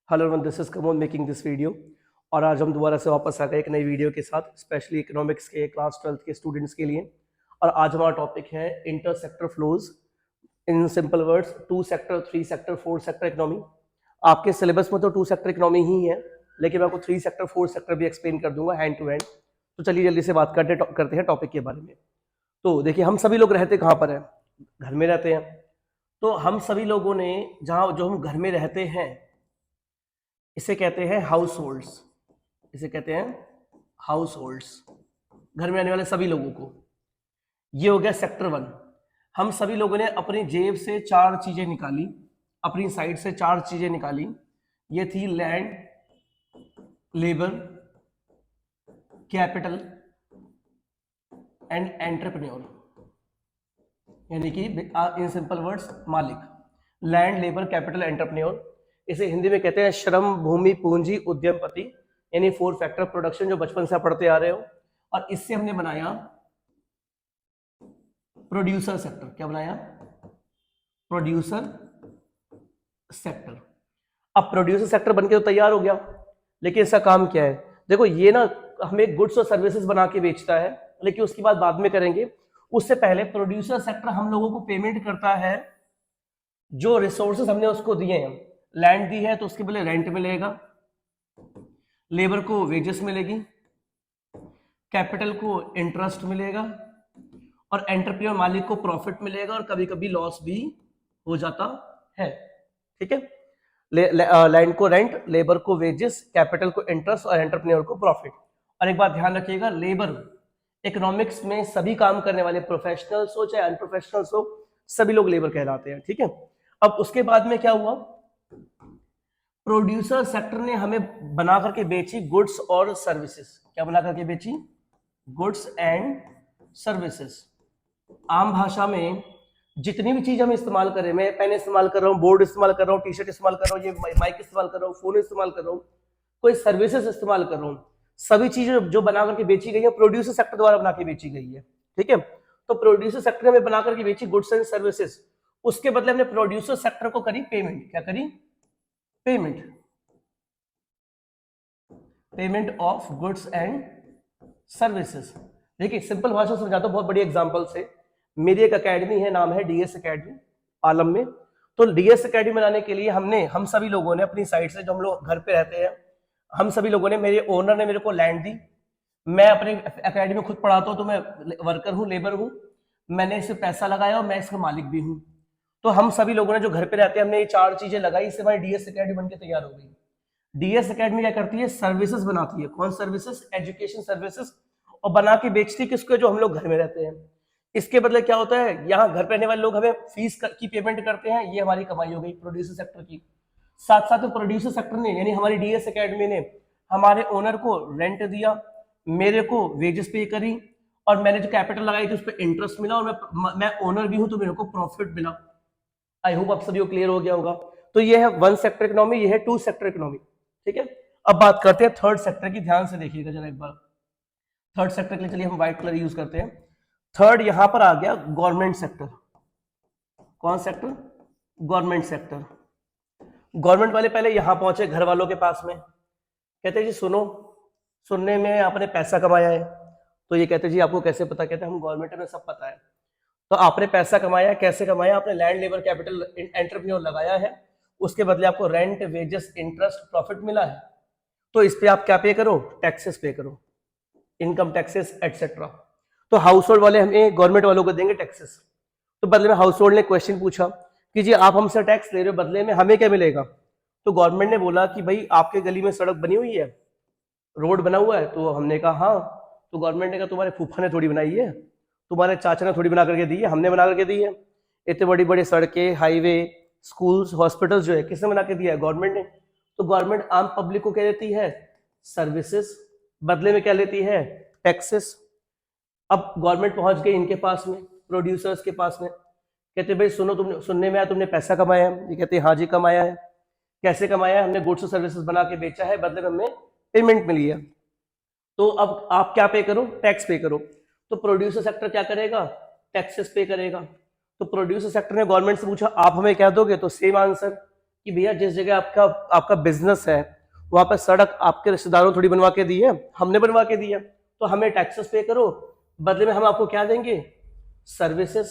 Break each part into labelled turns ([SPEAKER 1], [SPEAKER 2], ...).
[SPEAKER 1] Hello everyone, this is come on making this video. और आज हम दोबारा से वापस आ गए एक नई वीडियो के साथ, स्पेशली इकोनॉमिक्स के क्लास 12th के स्टूडेंट्स के लिए। और आज हमारा टॉपिक है inter sector flows. In simple words, 2 sector, 3 sector, 4 sector economy. आपके सिलेबस में तो 2 सेक्टर इकोनॉमी ही है, लेकिन मैं आपको 3 सेक्टर 4 सेक्टर भी एक्सप्लेन कर दूंगा हैंड टू हैंड। तो चलिए जल्दी से बात करते हैं टॉपिक के बारे में। तो देखिए, हम सभी लोग रहते कहाँ पर हैं? घर में रहते हैं। तो हम सभी लोगों ने जहाँ जो हम घर में रहते हैं इसे कहते हैं हाउस होल्ड्स। इसे कहते हैं हाउस होल्ड्स, घर में रहने वाले सभी लोगों को। ये हो गया सेक्टर 1। हम सभी लोगों ने अपनी जेब से 4 चीजें निकाली, अपनी साइड से 4 चीजें निकाली। ये थी land, labour, capital and entrepreneur, यानी कि इन सिंपल वर्ड्स मालिक। Land, labour, capital, entrepreneur. इसे हिंदी में कहते हैं श्रम, भूमि, पूंजी, उद्यमपति, यानी 4 फैक्टर प्रोडक्शन, जो बचपन से आप पढ़ते आ रहे हो। और इससे हमने बनाया प्रोड्यूसर सेक्टर। क्या बनाया? Producer sector. अब प्रोड्यूसर सेक्टर बनके तो तैयार हो गया, लेकिन इसका काम क्या है? देखो, ये ना हमें गुड्स और सर्विसेज बना के बेचता है, लेकिन उसकी बात बाद में करेंगे। उससे पहले प्रोड्यूसर सेक्टर हम लोगों को पेमेंट करता है जो रिसोर्सेज हमने उसको दिए हैं। लैंड दी है तो उसके बदले रेंट मिलेगा, लेबर को वेजेस मिलेगी, कैपिटल को इंटरेस्ट मिलेगा, और एंटरप्रेन्योर मालिक को प्रॉफिट मिलेगा, और कभी कभी लॉस भी हो जाता है। ठीक है? लैंड को रेंट, लेबर को वेजेस, कैपिटल को इंटरेस्ट और एंटरप्रेन्योर को प्रॉफिट। और एक बात ध्यान रखिएगा, लेबर इकोनॉमिक्स में सभी काम करने वाले, प्रोफेशनल्स हो चाहे अनप्रोफेशनल्स हो, सभी लोग लेबर कहलाते हैं। ठीक है? अब उसके बाद में क्या हुआ? प्रोड्यूसर सेक्टर ने हमें बना करके बेची गुड्स और सर्विसेज। क्या बना करके बेची? Goods and services. आम भाषा में जितनी भी चीज हम इस्तेमाल करें, मैं पेन इस्तेमाल कर रहा हूँ, बोर्ड इस्तेमाल कर रहा हूँ, टी शर्ट इस्तेमाल कर रहा हूँ, ये माइक इस्तेमाल कर रहा हूँ, फोन इस्तेमाल कर रहा हूँ, कोई सर्विसेज इस्तेमाल कर रहा हूँ, सभी चीजें जो बना करके बेची गई है प्रोड्यूसर सेक्टर द्वारा बना के बेची गई है। ठीक है? तो प्रोड्यूसर सेक्टर में बना करके बेची गुड्स एंड सर्विसेज, उसके बदले हमने प्रोड्यूसर सेक्टर को करी पेमेंट। क्या करी? Payment of goods and services. देखिए, सिंपल भाषा में समझाता हूं बहुत बड़ी एग्जांपल से। मेरी एक एकेडमी है, नाम है डीएस एकेडमी, आलम में। तो डीएस एकेडमी बनाने के लिए हम सभी लोगों ने अपनी साइड से, जो हम लोग घर पे रहते हैं, हम सभी लोगों ने, मेरे ओनर ने मेरे को लैंड दी। मैं अपनी एकेडमी खुद पढ़ाता हूँ, तो मैं वर्कर हूँ, लेबर हूँ। मैंने इसे पैसा लगाया और मैं इसका मालिक भी हूँ। तो हम सभी लोगों ने जो घर पे रहते हैं, हमने ये 4 चीजें लगाई, इससे हमारी डीएस एकेडमी बनके तैयार हो गई। डीएस एकेडमी क्या करती है? सर्विसेज बनाती है। कौन सर्विसेज? Education services. और बना के बेचती है किसको? जो हम लोग घर में रहते हैं। इसके बदले क्या होता है? यहाँ घर पे रहने वाले लोग हमें फीस की पेमेंट करते हैं, ये हमारी कमाई हो गई प्रोड्यूसर सेक्टर की। साथ साथ में प्रोड्यूसर सेक्टर ने, यानी हमारी डीएस एकेडमी ने, हमारे ओनर को रेंट दिया, मेरे को वेजेस पे करी, और मैंने जो कैपिटल लगाई थी उस पर इंटरेस्ट मिला, और मैं ओनर भी हूं तो मेरे को प्रॉफिट मिला। आई होप आप सभी को क्लियर हो गया होगा। तो ये है 1 सेक्टर इकोनॉमी, ये है 2 सेक्टर इकोनॉमी। ठीक है? अब बात करते हैं 3rd सेक्टर की। ध्यान से देखिएगा जरा एक बार। 3rd सेक्टर के लिए चलिए हम व्हाइट कलर यूज करते हैं। 3rd यहां पर आ गया गवर्नमेंट सेक्टर। कौन सेक्टर? Government sector. गवर्नमेंट वाले पहले यहां पहुंचे घर वालों के पास में, कहते जी सुनो, सुनने में आपने पैसा कमाया है। तो ये कहते जी आपको कैसे पता? कहते हम गवर्नमेंट में सब पता है। तो आपने पैसा कमाया, कैसे कमाया? आपने लैंड, लेबर, कैपिटल, एंटरप्रेन्योर लगाया है, उसके बदले आपको रेंट, वेजेस, इंटरेस्ट, प्रॉफिट मिला है। तो इस पे आप क्या पे करो? टैक्सेस पे करो, इनकम टैक्सेस एटसेट्रा। तो हाउस होल्ड वाले हमें गवर्नमेंट वालों को देंगे टैक्सेस। तो बदले में हाउस होल्ड ने क्वेश्चन पूछा कि जी आप हमसे टैक्स ले रहे हो, बदले में हमें क्या मिलेगा? तो गवर्नमेंट ने बोला कि भाई आपके गली में सड़क बनी हुई है, रोड बना हुआ है। तो हमने कहा हाँ। तो गवर्नमेंट ने कहा तुम्हारे फूफा ने थोड़ी बनाई है, तुम्हारे चाचा ने थोड़ी बना करके दी है, हमने बना करके दी है। इतने बड़ी बड़ी सड़कें, हाईवे, स्कूल्स, हॉस्पिटल्स जो है किसने बना के दिया है? गवर्नमेंट ने। तो गवर्नमेंट आम पब्लिक को क्या देती है? सर्विसेज। बदले में क्या लेती है? टैक्सेस। अब गवर्नमेंट पहुंच गई इनके पास में, प्रोड्यूसर्स के पास में। कहते भाई सुनो, तुमने सुनने में आया तुमने पैसा कमाया है। ये कहते हाँ जी कमाया है। कैसे कमाया है? हमने गुड्स और सर्विसेज बना के बेचा है, बदले में हमें पेमेंट मिली है। तो अब आप क्या पे करो? टैक्स पे करो। तो प्रोड्यूसर सेक्टर क्या करेगा? टैक्सेस पे करेगा। तो प्रोड्यूसर सेक्टर ने गवर्नमेंट से पूछा आप हमें क्या दोगे? तो सेम आंसर कि भैया जिस जगह आपका बिजनेस है वहां पर सड़क आपके रिश्तेदारों थोड़ी बनवा के दी है, हमने बनवा के दी है, तो हमें टैक्सेस पे करो, बदले में हम आपको क्या देंगे, सर्विसेज।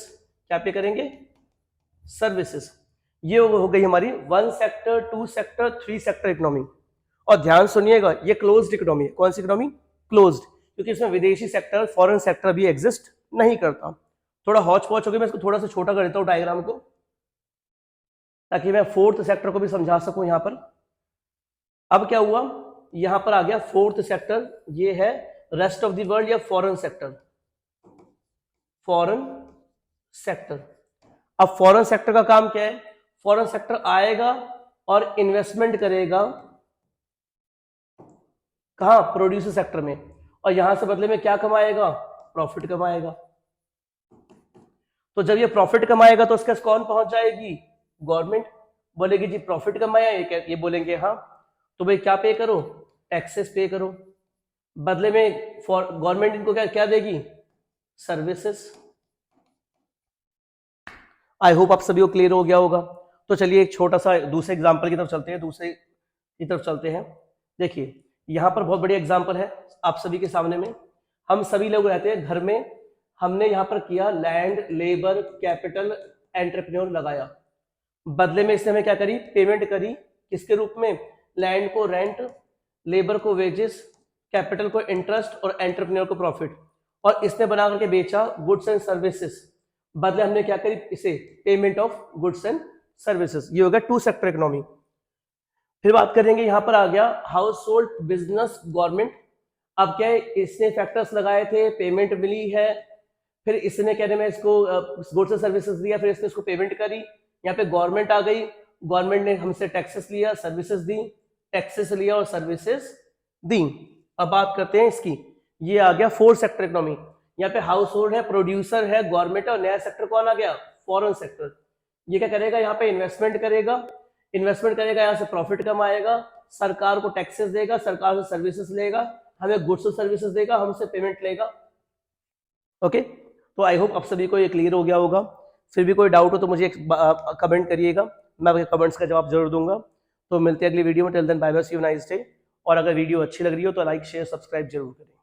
[SPEAKER 1] क्या पे करेंगे, सर्विसेज। ये हो गई हमारी 1 सेक्टर, 2 सेक्टर, 3 सेक्टर इकोनॉमी। और ध्यान सुनिएगा, ये क्लोज्ड इकोनॉमी है। कौन सी इकोनॉमी, क्लोज्ड, क्योंकि इसमें विदेशी सेक्टर, फॉरेन सेक्टर भी एग्जिस्ट नहीं करता। थोड़ा हौच पौच हो गया, मैं इसको थोड़ा सा छोटा कर देता हूं डायग्राम को, ताकि मैं 4th सेक्टर को भी समझा सकूं यहां पर। अब क्या हुआ, यहां पर आ गया 4th सेक्टर, ये है रेस्ट ऑफ द वर्ल्ड या फॉरेन सेक्टर। फॉरेन सेक्टर, अब फॉरेन सेक्टर का काम क्या है, फॉरेन सेक्टर आएगा और इन्वेस्टमेंट करेगा कहां, प्रोड्यूसर सेक्टर में, और यहां से बदले में क्या कमाएगा, प्रॉफिट कमाएगा। तो जब ये प्रॉफिट कमाएगा तो उसके कौन पहुंच जाएगी, गवर्नमेंट। बोलेगी जी प्रॉफिट कमाया, ये बोलेंगे हाँ, तो भाई क्या पे करो, टैक्सेस पे करो। बदले में गवर्नमेंट इनको क्या क्या देगी, सर्विसेज। आई होप आप सभी को क्लियर हो गया होगा। तो चलिए एक छोटा सा दूसरे एग्जांपल की तरफ चलते हैं। देखिए यहां पर बहुत बड़ी एग्जांपल है आप सभी के सामने में। हम सभी लोग रहते हैं घर में, हमने यहां पर किया लैंड, लेबर, कैपिटल, एंटरप्रेन्योर लगाया, बदले में इसने हमें क्या करी, पेमेंट करी। किसके रूप में, लैंड को रेंट, लेबर को वेजेस, कैपिटल को इंटरेस्ट और एंटरप्रेन्योर को प्रॉफिट। और इसने बना करके बेचा गुड्स एंड सर्विसेज, बदले हमने क्या करी, इसे payment of goods and services. ये हो गया 2 सेक्टर इकोनॉमी। फिर बात करेंगे, यहां पर आ गया हाउस होल्ड, बिजनेस, गवर्नमेंट। अब क्या है, इसने फैक्टर्स लगाए थे, पेमेंट मिली है, फिर इसने कहने में इसको गुड्स एंड सर्विसेज दिया, फिर इसने इसको पेमेंट करी। यहाँ पे गवर्नमेंट आ गई, गवर्नमेंट ने हमसे टैक्सेस लिया, सर्विसेज दी, टैक्सेस लिया और सर्विसेज दी। अब बात करते हैं इसकी, ये आ गया 4 सेक्टर इकोनॉमी। यहाँ पे हाउस होल्ड है, प्रोड्यूसर है, गवर्नमेंट है, और नया सेक्टर कौन आ गया, फॉरेन सेक्टर। ये क्या करेगा, यहाँ पे इन्वेस्टमेंट करेगा, यहाँ से प्रॉफिट कमाएगा, सरकार को टैक्सेस देगा, सरकार से सर्विसेज लेगा, हमें गुड्स और सर्विसेज देगा, हमसे पेमेंट लेगा। ओके, तो आई होप आप सभी को ये क्लियर हो गया होगा। फिर भी कोई डाउट हो तो मुझे कमेंट करिएगा, मैं आपके कमेंट्स का जवाब जरूर दूंगा। तो मिलते हैं अगली वीडियो में, till then bye bye, see you, nice day. और अगर वीडियो अच्छी लग रही हो तो लाइक, शेयर, सब्सक्राइब जरूर करें।